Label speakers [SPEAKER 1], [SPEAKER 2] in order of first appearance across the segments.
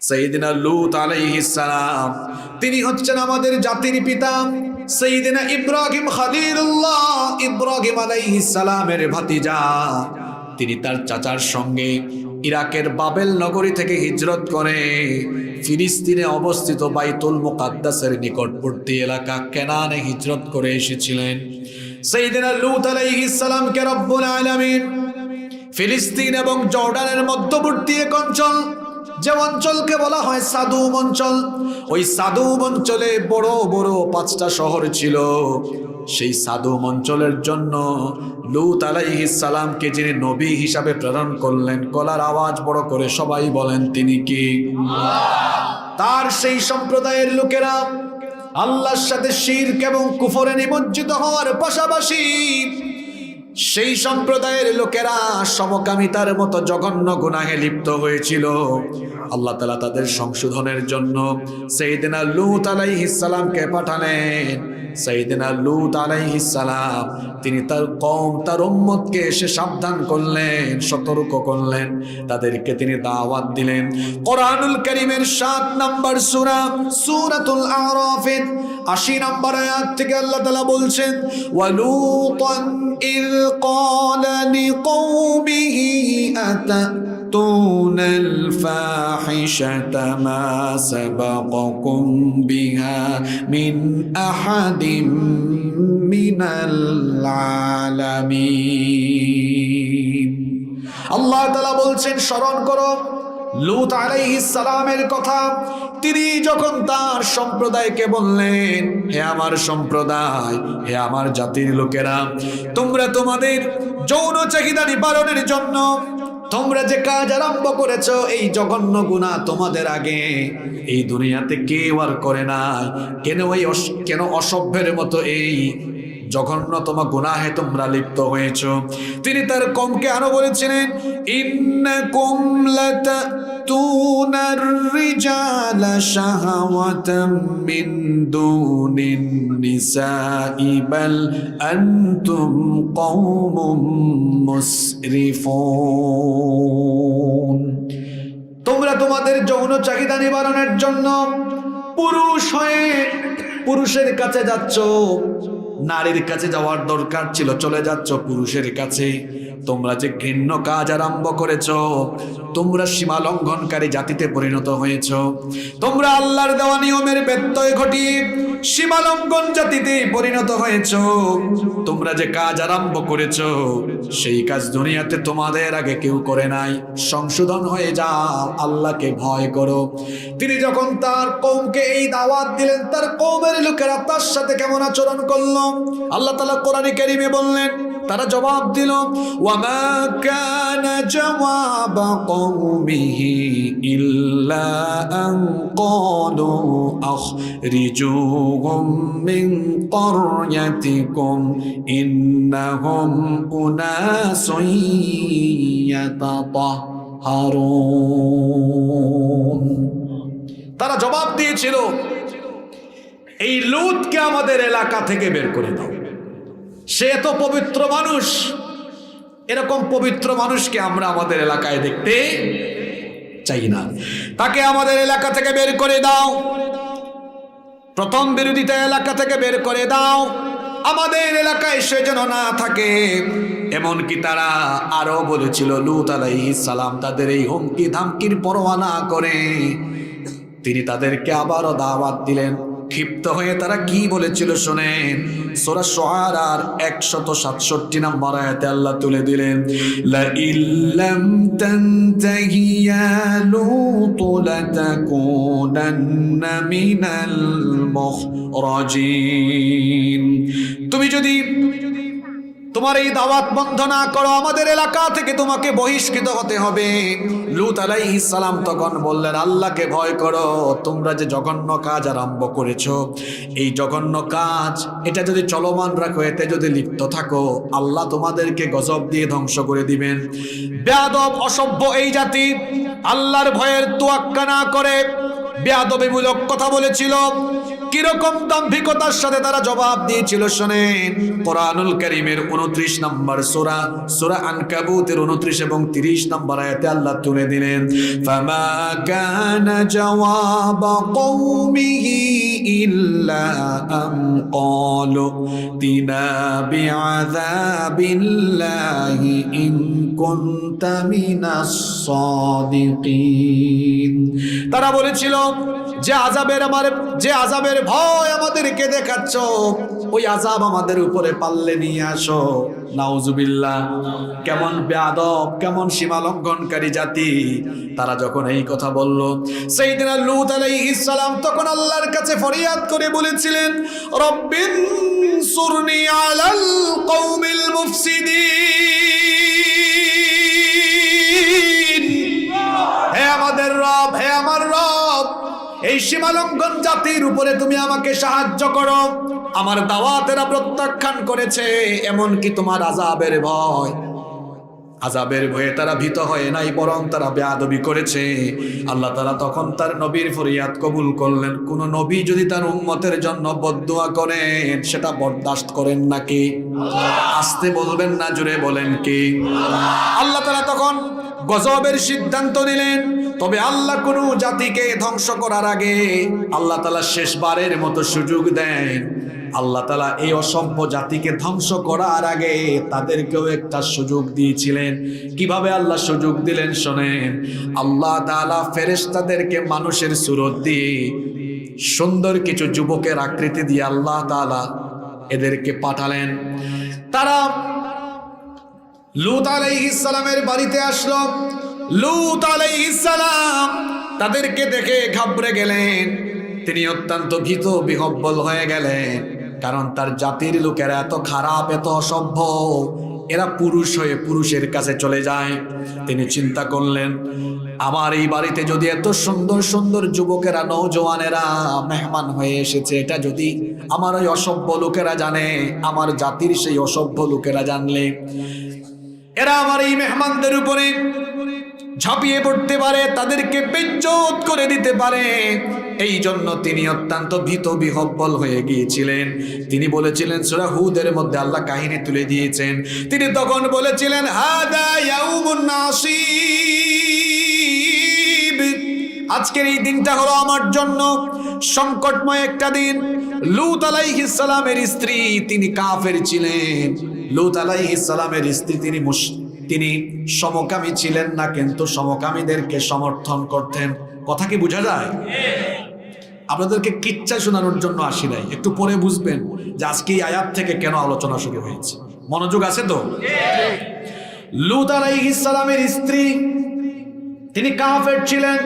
[SPEAKER 1] সাইয়েদিনা লূত আলাইহিস সালাম তিনি হচ্ছেন আমাদের জাতির পিতা। সাইয়েদিনা ইব্রাহিম খলিলুল্লাহ ইব্রাহিম আলাইহিস সালামের ভাতিজা, তিনি তার চাচার সঙ্গে ইরাকের বাবেল নগরী থেকে হিজরত করে ফিলিস্তিনে অবস্থিত বাইতুল মুকাদ্দাসের নিকটবর্তী এলাকা কেনানে হিজরত করে এসেছিলেন। সাইয়েদিনা লূত আলাইহিস সালামকে রব্বুল আলামিন ফিলিস্তিন এবং জর্ডানের মধ্যবর্তী এক অঞ্চল, যে অঞ্চলকে বলা হয় সাদুম অঞ্চল, ওই সাদুম অঞ্চলে বড় বড় 5টা শহর ছিল। সেই সাদুম অঞ্চলের জন্য লূত আলাইহিস সালামকে যিনি নবী হিসাবে প্রেরণ করলেন, গলার আওয়াজ বড় করে সবাই বলেন তিনি কি? তার সেই সম্প্রদায়ের লোকেরা আল্লাহর সাথে শিরক এবং কুফরে নিমজ্জিত হওয়ার পাশাপাশি সেই সম্প্রদায়ের লোকেরা সমকামিতার মতো জঘন্য গুনাহে লিপ্ত হয়েছিল। আল্লাহ তাআলা তাদের সংশোধনের জন্য সাইয়েদিনা লূত আলাইহিস সালামকে পাঠালেন। সাইয়েদিনা লূত আলাইহিস সালাম তিনি তার কওম, তার উম্মতকে এসে সাবধান করলেন, সতর্ক করলেন, তাদেরকে তিনি দাওয়াত দিলেন। কোরআনুল কারীমের 7 নম্বর সূরা সূরাতুল আরাফের 80 নম্বর আয়াত থেকে আল্লাহ তাআলা বলছেন, ওয়ালুতান ইয ক্বালা লিকওমিহি আতাতুনাল ফাহিশাতা মা সাবাকাকুম বিহা মিন আহাদিম মিনাল আলামিন। আল্লাহ তাআলা বলছেন, স্মরণ করো লূত আলাইহিস সালামের কথা। তিনি যখন তার সম্প্রদায়কে বললেন, হে আমার সম্প্রদায়, হে আমার জাতির লোকেরা, তোমরা তোমাদের যৌন চাহিদা নিবারণের জন্য তোমরা যে কাজ আরম্ভ করেছো, এই জঘন্য গুনাহ তোমাদের আগে এই দুনিয়াতে কেউ আর করে নাই। কেন অসভ্যের মতো এই জঘন্যতম গুনাহে তোমরা লিপ্ত হয়েছো? তিনি তার কওমকে আরো বলেছিলেন, ইন্নাকুম লাতাতুনার রিজালা শাহাওয়াতাম মিন দুনিন নিসাই বাল আনতুম কওমুম মুসরিফুন। তোমরা তোমাদের যৌন চাহিদা নিবারণের জন্য পুরুষ হয়ে পুরুষের কাছে যাচ্ছ। নারীর কাছে যাওয়ার দরকার ছিল, চলে যাচ্ছ পুরুষের কাছে। তোমরা যে ঘৃণ্য কাজ আরম্ভ করেছো, তোমরা সীমা লঙ্ঘনকারী জাতিতে পরিণত হয়েছো। তোমরা আল্লাহর দেওয়া নিয়মের ব্যত্যয় ঘটিয়ে সীমা লঙ্ঘন জাতিতে পরিণত হয়েছো। তোমরা যে কাজ আরম্ভ করেছো, সেই কাজ দুনিয়াতে তোমাদের আগে কেউ করে নাই। সংশোধন হয়ে যাও, আল্লাহকে ভয় করো। তিনি যখন তার কওমকে এই দাওয়াত দিলেন, তার কওমের লোকেরা তার সাথে কেমন আচরণ করলো আল্লাহ তাআলা কোরআনে কারীমে বললেন। তারা জবাব দিল, ওয়ামা কানা জওয়াবা কওমিহি ইল্লা আন ক্বালু আখরিজুহুম মিন ক্বরয়াতিকুম ইন্নাহুম উনাসুন ইয়াতাতাহহারুন। তারা জবাব দিয়েছিল, এই লূতকে আমাদের এলাকা থেকে বের করে দাও। সে এত পবিত্র মানুষ, এরকম পবিত্র মানুষকে আমরা আমাদের এলাকায় দেখতে চাই না, তাকে আমাদের এলাকা থেকে বের করে দাও। প্রথম বিরোধিতা এলাকা থেকে বের করে দাও, আমাদের এলাকায় সে যেন না থাকে। এমনকি তারা আরো বলেছিল, লূত আলাইহিস সালাম তাদের এই হুমকি ধামকির পরোয়া না করে তিনি তাদেরকে আবারও দাওয়াত দিলেন। ক্ষিপ্ত হয়ে তারা কি বলেছিল শুনেন, সূরা শুআরার 167 নম্বর আয়াতে আল্লাহ তুলে দিলেন, লা ইল্লাম তানতাহি ইয়া লূত লাতাকুনান্না মিনাল মুখরাজিন। তুমি যদি তোমার এই দাওয়াত বন্ধ না করো, আমাদের এলাকা থেকে তোমাকে বহিষ্কৃত হতে হবে। লূত আলাইহিস সালাম তখন বললেন, আল্লাহকে ভয় করো। তোমরা যে জঘন্য কাজ আরম্ভ করেছো, এই জঘন্য কাজ এটা যদি চলমান রাখো, এতে যদি লিপ্ত থাকো, আল্লাহ তোমাদেরকে গজব দিয়ে ধ্বংস করে দিবেন। বেয়াদব অসভ্য এই জাতি আল্লাহর ভয়ের তোয়াক্কা না করে বেয়াদবিমূলক কথা বলেছিল। কিরকম দাম্ভিকতার সাথে তারা জবাব দিয়েছিল শোনেন। কোরআনুল কারীমের 29 নম্বর সূরা, সূরা আনকাবুতের 29 এবং 30 নম্বর আয়াতে আল্লাহ তুলে দিলেন, ফামা কানা জাওয়াবা কওমিহি ইল্লা আন ক্বালু তিনা বিআযাবিল্লাহি ইন কুনতা মিনাস সাদিকিন। তারা বলেছিল যে আযাবের ভয় আমাদেরকে দেখাচ্ছ, ওই আযাব আমাদের উপরে পাল্লে নিয়ে আসো। নাউজুবিল্লাহ। কেমন বেয়াদব, কেমন সীমা লঙ্ঘনকারী জাতি। তারা যখন এই কথা বলল, সাইয়েদনা লূত আলাইহিস সালাম তখন আল্লাহর কাছে ফরিয়াদ করে বলেছিলেন, রব্বিনসুরনি আলাল কওমিল মুফসিদিন। হে আমাদের রব, হে আমার রব, এই সীমালঙ্ঘন জাতির উপরে তুমি আমাকে সাহায্য করো। আমার দাওয়াতেরা প্রত্যাখ্যান করেছে, এমনকি তোমার আযাবের ভয়ে তারা ভীত হয় নাই, বরং তারা বেয়াদবি করেছে। আল্লাহ তাআলা তখন তার নবীর ফরিয়াদ কবুল করলেন। কোন নবী যদি তার উম্মতের জন্য বদদুয়া করেন, সেটা বরদাস্ত করেন নাকি? আস্তে বলবেন না, জোরে বলেন কি? আল্লাহ তাআলা তখন গজবের সিদ্ধান্ত নিলেন। তবে আল্লাহ কোন জাতিকে ধ্বংস করার আগে আল্লাহ তাআলা শেষবারের মতো সুযোগ দেন। আল্লাহ তাআলা এই অসভ্য জাতিকে ধ্বংস করার আগে তাদেরকেও একটা সুযোগ দিয়েছিলেন। কিভাবে আল্লাহ সুযোগ দিলেন শোনেন। আল্লাহ তাআলা ফেরেশতাদেরকে মানুষের সুরত দিয়ে, সুন্দর কিছু যুবকের আকৃতি দিয়ে আল্লাহ তাআলা এদেরকে পাঠালেন। তারা লূত আলাইহিস সালামের বাড়িতে আসলো। লূত আলাইহিস সালাম তাদেরকে দেখে ঘাবড়ে গেলেন। তিনি অত্যন্ত ভীত বিহ্বল হয়ে গেলেন, কারণ তার জাতির লোকেরা এত খারাপ, এত অসভ্য, এরা পুরুষ হয়ে পুরুষের কাছে চলে যায়। তিনি চিন্তা করলেন, আমার এই বাড়িতে যদি এত সুন্দর সুন্দর যুবকেরা, নওজওয়ানেরা মেহমান হয়ে এসেছে, এটা যদি আমার ওই অসভ্য লোকেরা জানে, আমার জাতির সেই অসভ্য লোকেরা জানলে, এরা আমার এই মেহমানদের উপরে ঝাঁপিয়ে পড়তে পারে, তাদেরকে বেইজ্জত করে দিতে পারে। এই জন্য তিনি অত্যন্ত ভীত বিহ্বল হয়ে গিয়েছিলেন। তিনি বলেছিলেন, সূরা হুদের মধ্যে আল্লাহ কাহিনী তুলে দিয়েছেন। তিনি তখন বলেছিলেন, হাদা ইয়াউমুন নাসিব, আজকের এই দিনটা হলো আমার জন্য সংকটময় একটা দিন। লূত আলাইহিস সালামের স্ত্রী, তিনি কাফের ছিলেন। লূত আলাইহিস সালামের স্ত্রী, তিনি সমকামী ছিলেন না, কিন্তু সমকামীদেরকে সমর্থন করতেন। কথা কি বোঝা যায়? আপনাদেরকে কিচ্ছা শোনানোর জন্য আসি নাই, একটু পরে বুঝবেন যে আজকে এই আয়াত থেকে কেন আলোচনা শুরু হয়েছে। মনোযোগ আছে তো? লূত আলাইহিস সালামের স্ত্রী, তিনি কাফের ছিলেন,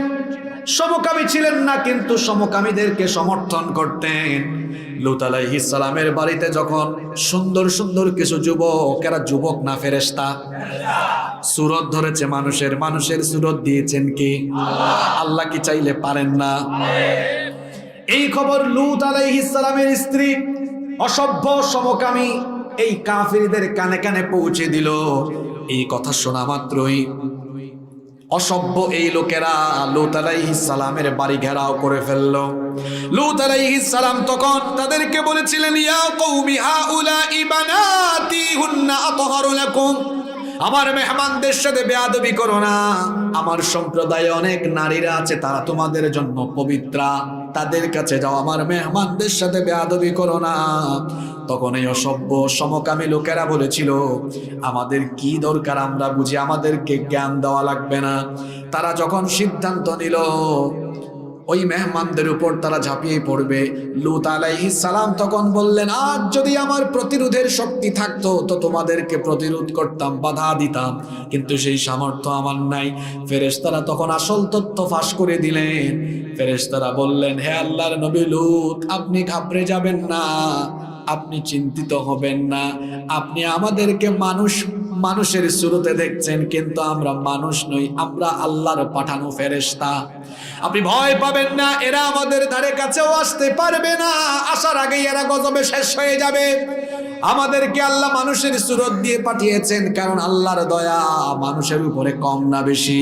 [SPEAKER 1] সমকামী ছিলেন না, কিন্তু সমকামীদেরকে সমর্থন করতেন। লূত আলাইহিস সালামের বাড়িতে যখন সুন্দর সুন্দর কিছু যুবক, এরা যুবক না ফেরেশতা, সুরত ধরেছে মানুষের সুরত দিয়েছেন কি আল্লাহ? কি চাইলে পারেন না? এই খবর লূত আলাইহিস সালামের স্ত্রী অসভ্য সমকামী এই কাফিরদের কানে কানে পৌঁছে দিল। এই কথা শোনা মাত্রই অসভ্য এই লোকেরা লূত আলাইহিস সালামের বাড়ি ঘেরাও করে ফেললো। লূত আলাইহিস সালাম তখন তাদেরকে বলেছিলেন, ইয়া কওমি হাউলাই বানাতি হুন্না আতহারু লাকুম, আমার মেহমানদের সাথে বেয়াদবি করো না। আমার সম্প্রদায়ে অনেক নারীরা আছে, তারা তোমাদের জন্য পবিত্রা, তাদের কাছে যাও, আমার মেহমানদের সাথে বেয়াদবি করো না। তখন এই অসভ্য সমকামী লোকেরা বলেছিল, আমাদের কি দরকার, আমরা বুঝি, আমাদেরকে জ্ঞান দেওয়া লাগবে না। তারা যখন সিদ্ধান্ত নিল ওই মেহমানদের উপর তারা ঝাঁপিয়ে পড়বে, লূত আলাইহিস সালাম তখন বললেন, আজ যদি আমার প্রতিরোধের শক্তি থাকতো তো তোমাদেরকে প্রতিরোধ করতাম, বাধা দিতাম, কিন্তু সেই সামর্থ্য আমার নাই। ফেরেশতারা তখন আসল তথ্য ফাঁস করে দিলেন। ফেরেশতারা বললেন, হে আল্লাহর নবী লূত, আপনি ঘাবড়ে যাবেন না, আপনি চিন্তিত হবেন না, আপনি আমাদেরকে মানুষের সুরতে দেখছেন, কিন্তু আমরা মানুষ নই, আমরা আল্লাহর পাঠানো ফেরেশতা। আপনি ভয় পাবেন না, এরা আমাদের ধারে কাছেও আসতে পারবে না, আসার আগেই এরা গজবে শেষ হয়ে যাবে। আমাদেরকে আল্লাহ মানুষের সুরত দিয়ে পাঠিয়েছেন, কারণ আল্লাহর দয়া মানুষের উপরে কম না বেশি।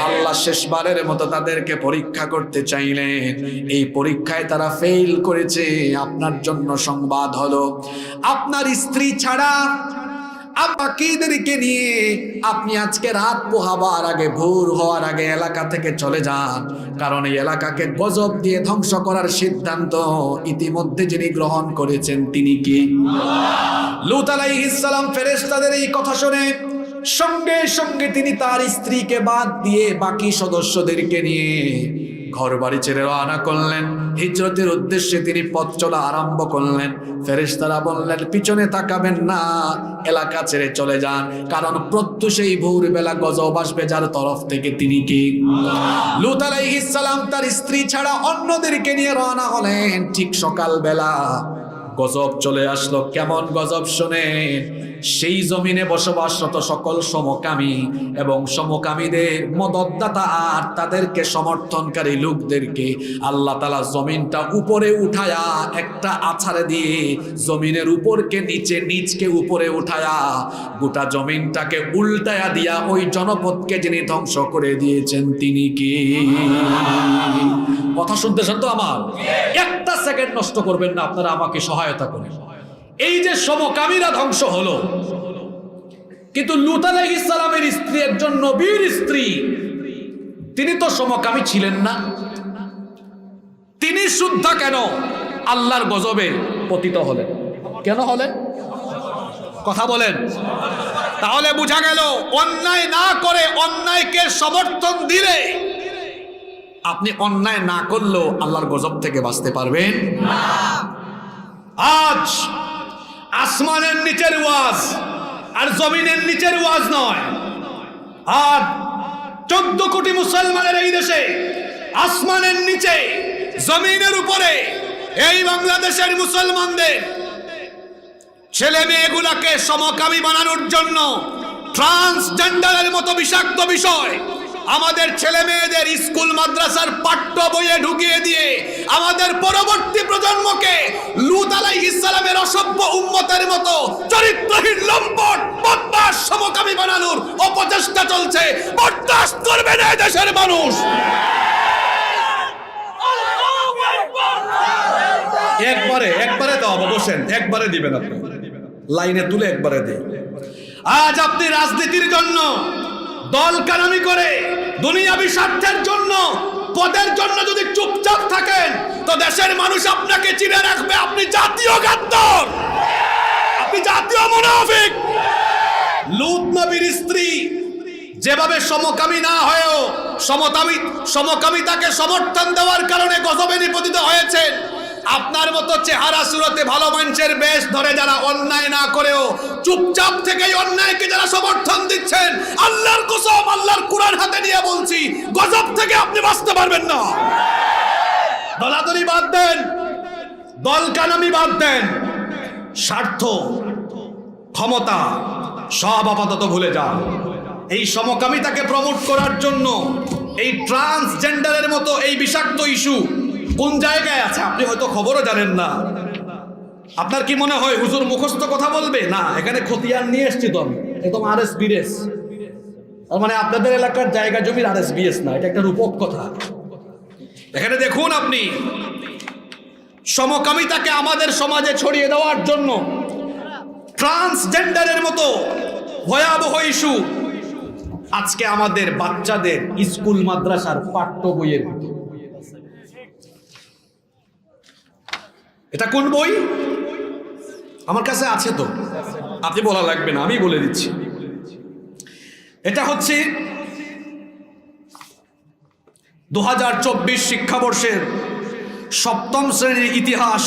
[SPEAKER 1] আল্লাহ শেষবারের মতো তাদেরকে পরীক্ষা করতে চাইলেন, এই পরীক্ষায় তারা ফেল করেছে। আপনার জন্য সংবাদ হলো, আপনার স্ত্রী ছাড়া বাকিদেরকে নিয়ে আপনি আজকে রাত পোহাবার আগে, ভোর হওয়ার আগে এলাকা থেকে চলে যান, কারণ এই এলাকাকে গজব দিয়ে ধ্বংস করার সিদ্ধান্ত ইতিমধ্যে যিনি গ্রহণ করেছেন তিনি কি? লূত আলাইহিস সালাম ফেরেশতাদের এই কথা শুনে সঙ্গে সঙ্গে তিনি তার স্ত্রীকে বাদ দিয়ে বাকি সদস্যদেরকে নিয়ে ঘর বাড়ি ছেড়ে রওনা করলেন। হিজরতের উদ্দেশ্যে তিনি পথ চলা আরম্ভ করলেন। ফেরেশতারা বললেন, পিছনে তাকাবেন না, এলাকা ছেড়ে চলে যান, কারণ প্রত্যুষেই ভোরবেলা গজব আসবে যার তরফ থেকে তিনি কি? লূত আলাইহিস সালাম তার স্ত্রী ছাড়া অন্যদেরকে নিয়ে রওনা হলেন। ঠিক সকালবেলা গজব চলে আসলো। কেমন গজব শোনেন, সেই জমিনে বসবাসরত সকল সমকামী এবং সমকামীদের মদতদাতা আর তাদেরকে সমর্থনকারী লোকদেরকে আল্লাহ তাআলা জমিনটা উপরে উঠায়া একটা আছাড়ে দিয়ে জমিনের উপরকে নিচে, নিচকে উপরে উঠায়া গোটা জমিনটাকে উল্টায়া দিয়া ওই জনপদকে যিনি ধ্বংস করে দিয়েছেন তিনি কি? কথা শুনতেছেন তো আমার? একটা সেকেন্ড নষ্ট করবেন না, আপনারা আমাকে সহায়তা করেন। এই যে সমকামীরা ধ্বংস হলো, কিন্তু লূত আলাইহিস সালামের স্ত্রী একজন নবীর স্ত্রী, তিনি তো সমকামী ছিলেন না। তিনি শুদ্ধা কেন আল্লাহর গজবে পতিত হলেন? কেন হলেন? কথা বলেন। তাহলে বোঝা গেল, অন্যায় না করে অন্যায়কে সমর্থন দিলে আপনি অন্যায় না করলেও আল্লাহর গজব থেকে বাঁচতে পারবেন না। আজ আসমানের নিচের ওয়াজ আর জমিনের নিচের ওয়াজ নয়, আর 14 কোটি মুসলমানের এই দেশে আসমানের নিচে জমিনের উপরে এই বাংলাদেশের মুসলমানদের ছেলে মেয়েগুলাকে সমকামী বানানোর জন্য ট্রান্সজেন্ডারের মতো বিষাক্ত বিষয় আমাদের ছেলে মেয়েদের স্কুল মাদ্রাসার পাঠ্য বইয়ে ঢুকিয়ে দিয়ে আমাদের পরবর্তী প্রজন্মকে লূত আলাইহিস সালামের অসভ্য উম্মতের মতো চরিত্রহীন লম্পট বদমাশ সমকামী বানানোর অপচেষ্টা চলছে। বরদাস্ত করবে না দেশের মানুষ। একবারে দাও, বসেন, একবারে দিবেন আপনি, লাইনে তুলে একবারে দিন। আজ আপনি রাজনীতির জন্য, দল কানামি করে, দুনিয়াবি স্বার্থের জন্য, পদের জন্য যদি চুপচাপ থাকেন তো দেশের মানুষ আপনাকে চিনে রাখবে। আপনি জাতীয় গাদ্দার, আপনি জাতীয় মুনাফিক। লূত নবীর স্ত্রী যেভাবে সমকামী না হয়েও সমকামিতাকে সমর্থন দেওয়ার কারণে গজবে নিপতিত হয়েছেন, আপনার মতো চেহারা সুরতে ভালো মানুষের বেশ ধরে যারা অন্যায় না করেও চুপচাপ থেকেই অন্যায়কে যারা সমর্থন দিচ্ছেন, আল্লাহর কসম, আল্লাহর কুরআন হাতে নিয়ে বলছি, গজব থেকে আপনি বাঁচতে পারবেন না। দলাদলি বাদ দেন, দল কানামি বাদ দেন, স্বার্থ, ক্ষমতা সব আপাতত ভুলে যান। এই সমকামিতাকে প্রমোট করার জন্য এই ট্রান্সজেন্ডারের মতো এই বিষাক্ত ইস্যু কোন জায়গায় আছে আপনি হয়তো খবরও জানেন না। আপনার কি মনে হয় হুজুর মুখস্থ কথা বলবে? না, এখানে খতিয়ান নিয়ে এসছি তো আমি, একদম RSBS, মানে আপনাদের এলাকার জায়গা জমির RSBS না, এটা একটা রূপক কথা। এখানে দেখুন আপনি, সমকামিতাকে আমাদের সমাজে ছড়িয়ে দেওয়ার জন্য ট্রান্সজেন্ডারের মতো ভয়াবহ ইস্যু আজকে আমাদের বাচ্চাদের স্কুল মাদ্রাসার পাঠ্য বইয়ের। এটা কোন বই? আমার কাছে আছে তো, আপনি বলা লাগবে না, আমি বলে দিচ্ছি। এটা হচ্ছে 2024 শিক্ষাবর্ষের 7ম শ্রেণীর ইতিহাস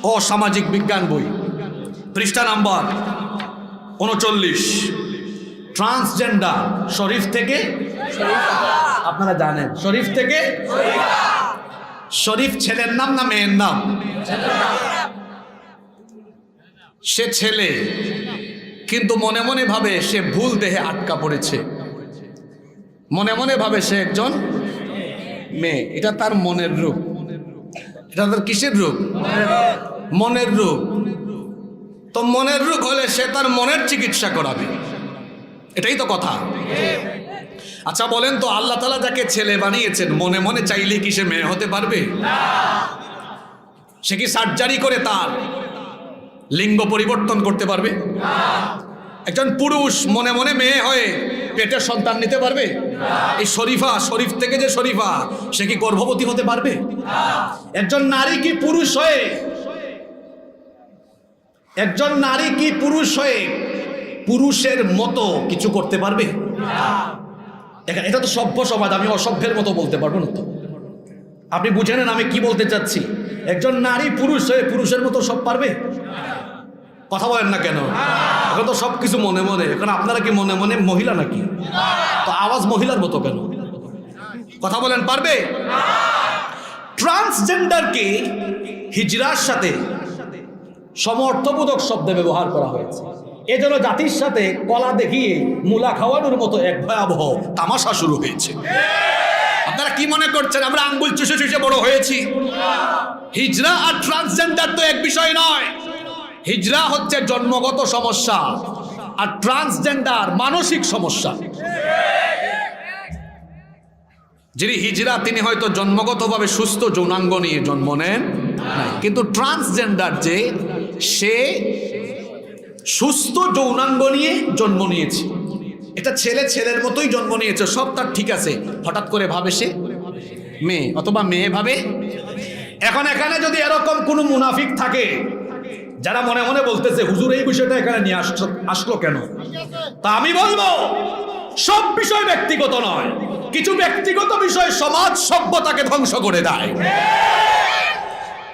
[SPEAKER 1] ও সামাজিক বিজ্ঞান বই, পৃষ্ঠা নাম্বার 39। ট্রান্সজেন্ডার, শরীফ থেকে, আপনারা জানেন, শরীফ থেকে, শরীফ ছেলের নাম না মেয়ের নাম? সে ছেলে, কিন্তু মনে মনে ভাবে সে ভুল দেহে আটকা পড়েছে, মনে মনে ভাবে সে একজন মেয়ে। এটা তার মনের রূপ। এটা তার কিসের রূপ? মনের রূপ। তো মনের রোগ হলে সে তার মনের চিকিৎসা করাবে, এটাই তো কথা। আচ্ছা বলেন তো, আল্লাহ তাআলা যাকে ছেলে বানিয়েছেন মনে মনে চাইলে কি সে মেয়ে হতে পারবে? সে কি সার্জারি করে তার লিঙ্গ পরিবর্তন করতে পারবে? একজন পুরুষ মনে মনে মেয়ে হয়ে পেটের সন্তান নিতে পারবে? এই শরীফা, শরীফ থেকে যে শরীফা, সে কি গর্ভবতী হতে পারবে? একজন নারী কি পুরুষ হয়ে পুরুষের মতো কিছু করতে পারবে? এটা তো সভ্য সমাজ, আমি অসভ্যের মতো বলতে পারবো না তো। আপনি বুঝে নেন আমি কি বলতে চাচ্ছি। একজন নারী পুরুষ হয়ে পুরুষের মতো সব পারবে? কথা বলেন না কেন? এখন তো সবকিছু মনে মনে। এখন আপনারা কি মনে মনে মহিলা নাকি? তো আওয়াজ মহিলার মতো কেন? কথা বলেন, পারবে? ট্রান্সজেন্ডারকে হিজরার সাথে সমর্থবোধক শব্দে ব্যবহার করা হয়েছে। এজন্য জাতির সাথে কলা দেখিয়ে মূলা খাওয়ানোর মতো এক ভয়াবহ তামাশা শুরু হয়েছে। আপনারা কি মনে করছেন আমরা আঙ্গুল চুষে চুষে বড় হয়েছি? হিজরা আর ট্রান্সজেন্ডার তো এক বিষয় নয়। হিজরা হচ্ছে জন্মগত সমস্যা, আর ট্রান্সজেন্ডার মানসিক সমস্যা। যিনি হিজরা তিনি হয়তো জন্মগতভাবে সুস্থ যৌনাঙ্গ নিয়ে জন্ম নেন, কিন্তু ট্রান্সজেন্ডার যে, সে সুস্থ যৌনাঙ্গ নিয়ে জন্ম নিয়েছে। এটা ছেলে ছেলের মতোই জন্ম নিয়েছে, সব তার ঠিক আছে, হঠাৎ করে ভাবে সে মেয়ে, অথবা মেয়ে ভাবে। এখন এখানে যদি এরকম কোনো মুনাফিক থাকে যারা মনে মনে বলতেছে হুজুর এই বিষয়টা এখানে নিয়ে আসলো কেন, তা আমি বলবো সব বিষয় ব্যক্তিগত নয়, কিছু ব্যক্তিগত বিষয় সমাজ সভ্যতাকে ধ্বংস করে দেয়।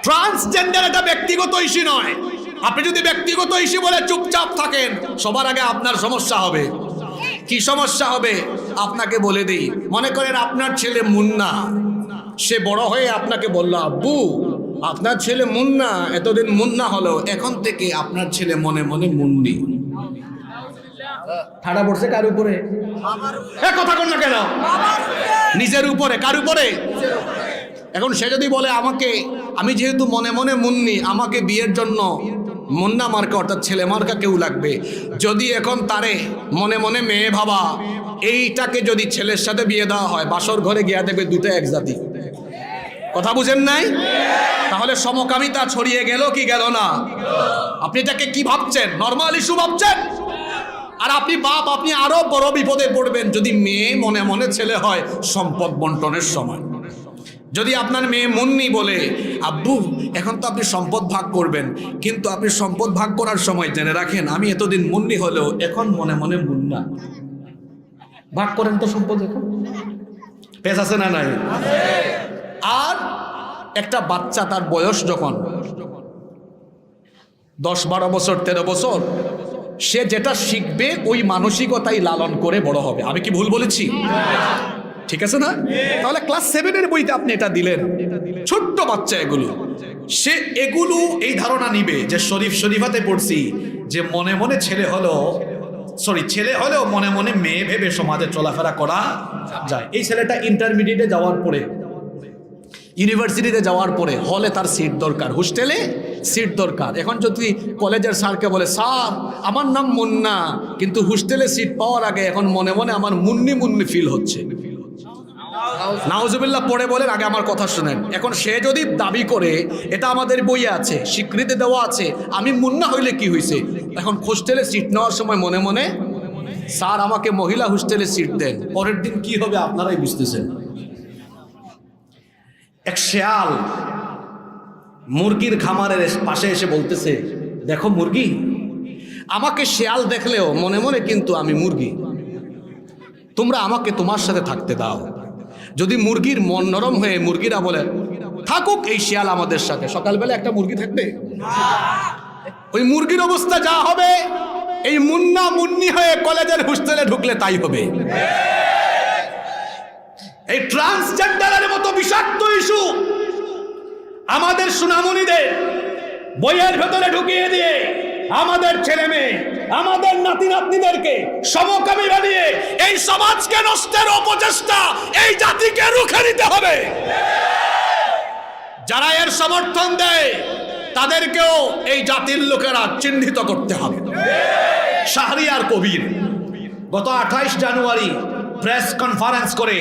[SPEAKER 1] ট্রান্সজেন্ডার এটা ব্যক্তিগত ইস্যু নয়। আপনি যদি ব্যক্তিগত ইস্যু বলে চুপচাপ থাকেন, সবার আগে আপনার সমস্যা হবে। কি সমস্যা হবে আপনাকে বলে দিই। মনে করেন আপনার ছেলে মুন্না, সে বড় হয়ে আপনাকে বলল, আব্বু আপনার ছেলে মুন্না এতদিন মুন্না হলো, এখন থেকে আপনার ছেলে মনে মনে মুন্নি। ঠাড়া পড়ছে কার উপরে? কথা কন না কেন? নিজের উপরে। কার উপরে? এখন সে যদি বলে আমাকে, আমি যেহেতু মনে মনে মুন্নি, আমাকে বিয়ের জন্য মুন্না মার্কা অর্থাৎ ছেলে মার্কা কেউ লাগবে। যদি এখন তারে মনে মনে মেয়ে ভাবা, এইটাকে যদি ছেলের সাথে বিয়ে দেওয়া হয়, বাসর ঘরে গিয়া দেখবে দুটো এক জাতি। কথা বুঝেন নাই? তাহলে সমকামিতা ছড়িয়ে গেল কি গেল না? আপনি এটাকে কি ভাবছেন? নরমাল ইস্যু ভাবছেন। আর আপনি বাপ, আপনি আরো বড় বিপদে পড়বেন যদি মেয়ে মনে মনে ছেলে হয় সম্পদ বন্টনের সময়। যদি আপনার মেয়ে মুন্নি বলে, আব্বু এখন তো আপনি সম্পদ ভাগ করবেন, কিন্তু আপনি সম্পদ ভাগ করার সময় জেনে রাখেন আমি এতদিন মুন্নি হলেও এখন মনে মনে মুন্না। ভাগ করেন তো সম্পদ। এখন পেশ আছে না নাই? আর একটা বাচ্চা তার বয়স যখন 10-12 বছর 13 বছর, সে যেটা শিখবে ওই মানসিকতাই লালন করে বড় হবে। আমি কি ভুল বলেছি? ঠিক আছে না? তাহলে ক্লাস 7-এর বইতে আপনি এটা দিলেন, ছোট্ট বাচ্চা এগুলো, সে এগুলো এই ধারণা নিবে যে শরীফ শরীফাতে পড়ছি যে মনে মনে ছেলে হলেও মনে মনে মেয়ে ভেবে সমাজে চলাফেরা করা যায়। এই ছেলেটা ইন্টারমিডিয়েটে যাওয়ার পরে, ইউনিভার্সিটিতে যাওয়ার পরে হলে তার সিট দরকার, হোস্টেলে সিট দরকার। এখন যদি কলেজের স্যারকে বলে, স্যার আমার নাম মুন্না, কিন্তু হোস্টেলে সিট পাওয়ার আগে এখন মনে মনে আমার মুন্নি মুন্নি ফিল হচ্ছে, নাউজুবিল্লাহ পড়ে বলেন, আগে আমার কথা শুনেন। এখন সে যদি দাবি করে, এটা আমাদের বইয়ে আছে, স্বীকৃতি দেওয়া আছে, আমি মুন্না হইলে কি হয়েছে, এখন হোস্টেলে সিট নেওয়ার সময় মনে মনে স্যার আমাকে মহিলা হোস্টেলে সিট দেন, পরের দিন কি হবে আপনারাই বুঝতেছেন। এক শেয়াল মুরগির খামারের পাশে এসে বলতেছে, দেখো মুরগি, আমাকে শেয়াল দেখলেও মনে মনে কিন্তু আমি মুরগি, তোমরা আমাকে তোমার সাথে থাকতে দাও। যদি মুরগির মন নরম হয়ে মুরগিরা বলে থাকুক এই শেয়াল আমাদের সাথে, সকালবেলা একটা মুরগি থাকবে, ওই মুরগির অবস্থা যা হবে, এই মুন্না মুন্নি হয়ে কলেজের হোস্টেলে ঢুকলে তাই হবে। এই ট্রান্সজেন্ডারের মতো বিষাক্ত ইস্যু আমাদের সুনামুনিদের বইয়ের ভেতরে ঢুকিয়ে দিয়ে আমাদের ছেলে মেয়ে, আমাদের নাতি নাতনিদেরকে সমকামী বানিয়ে এই সমাজকে নষ্টের অপচেষ্টা এই জাতিকে রুখে দিতে হবে। যারা এর সমর্থন দেয় তাদেরকেও এই জাতির লোকেরা চিহ্নিত করতে হবে। শাহরিয়ার কবির গত 28 জানুয়ারি প্রেস কনফারেন্স করে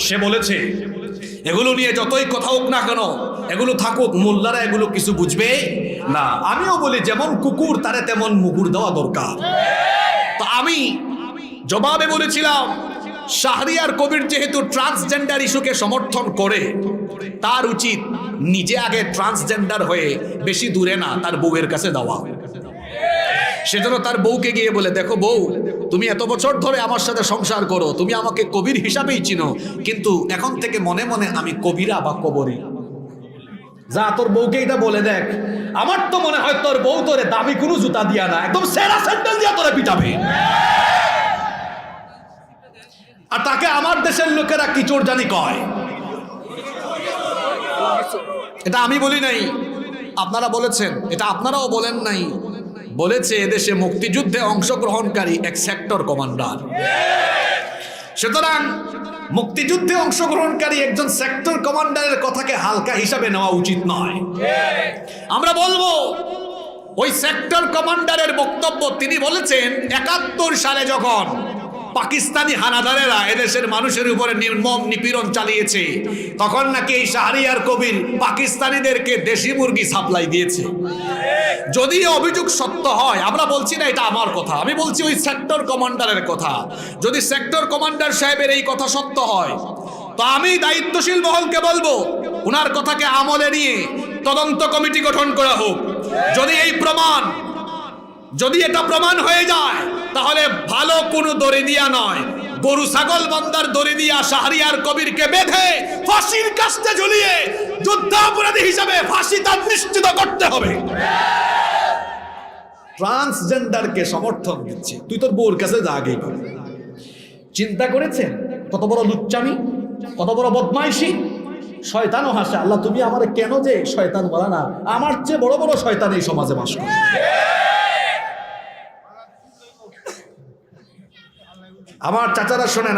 [SPEAKER 1] সে বলেছে, এগুলো নিয়ে যতই কথা হোক না কেন, এগুলো থাকুক, মোল্লারা এগুলো কিছু বুঝবে না। আমিও বলি যেমন কুকুর তারে তেমন মুগুর দেওয়া দরকার। তো আমি জবাবে বলেছিলাম, শাহরিয়ার কবির যেহেতু ট্রান্সজেন্ডার ইস্যুকে সমর্থন করে, তার উচিত নিজে আগে ট্রান্সজেন্ডার হয়ে বেশি দূরে না তার বউয়ের কাছে দেওয়া। সেজন্য তার বউকে গিয়ে বলে, দেখো বউ, তুমি এত বছর ধরে আমার সাথে সংসার করো, তুমি আমাকে কবির হিসাবেই চিনো, কিন্তু এখন থেকে মনে মনে আমি কবিরা বা কবরী। যা তোর বউকে এটা বলে দেখ, আমার তো মনে হয় তোর বউ তোরে দামি কোনো জুতা দিয়া না, একদম সেরা স্যান্ডেল দিয়া তোরে পিটাবে। আর তাকে আমার দেশের লোকেরা কিচোর জানি কয়। এটা আমি বলি নাই, আপনারা বলেছেন, এটা আপনারাও বলেন নাই, বলেছে এদেশে মুক্তিযুদ্ধে অংশগ্রহণকারী এক সেক্টর কমান্ডার। সুতরাং মুক্তিযুদ্ধে অংশগ্রহণকারী একজন সেক্টর কমান্ডারের কথাকে হালকা হিসাবে নেওয়া উচিত নয়। আমরা বলবো ওই সেক্টর কমান্ডারের বক্তব্য, তিনি বলেছেন 71 সালে যখন পাকিস্তানি হানাদারেরা এদেশের মানুষের উপরে নির্মম নিপীড়ন চালিয়েছে, তখন নাকি এই শাহরিয়ার কবির পাকিস্তানিদেরকে দেশি মুরগি সাপ্লাই দিয়েছে। যদি অভিযোগ সত্য হয়, আমরা বলছি না এটা আমার কথা, আমি বলছি ওই সেক্টর কমান্ডারের কথা। যদি সেক্টর কমান্ডার সাহেবের এই কথা সত্য হয়, তো আমি দায়িত্বশীল মহলকে বলবো ওনার কথাকে আমলে নিয়ে তদন্ত কমিটি গঠন করা হোক। যদি এটা প্রমাণ হয়ে যায়, তাহলে ভালো কোনো দড়ি দিয়া নয়, গরু ছাগল বান্দার দড়ি দিয়া শাহরিয়ার কবিরকে বেঁধে ফাঁসির কাস্তে ঝুলিয়ে যুদ্ধাপরাধী হিসাবে ফাঁসি তার নিশ্চিত করতে হবে। ট্রান্সজেন্ডারকে সমর্থন দিচ্ছে, তুই তোর বউর কাছে যা আগে। চিন্তা করেছেন কত বড় লুচ্চামি, কত বড় বদমাইশি? শয়তানও হাসে, আল্লাহ তুমি আমারে কেন যে শয়তান বলা না, আমার চেয়ে বড় বড় শয়তান এই সমাজে বাস করে। আমার চাচারা শোনেন।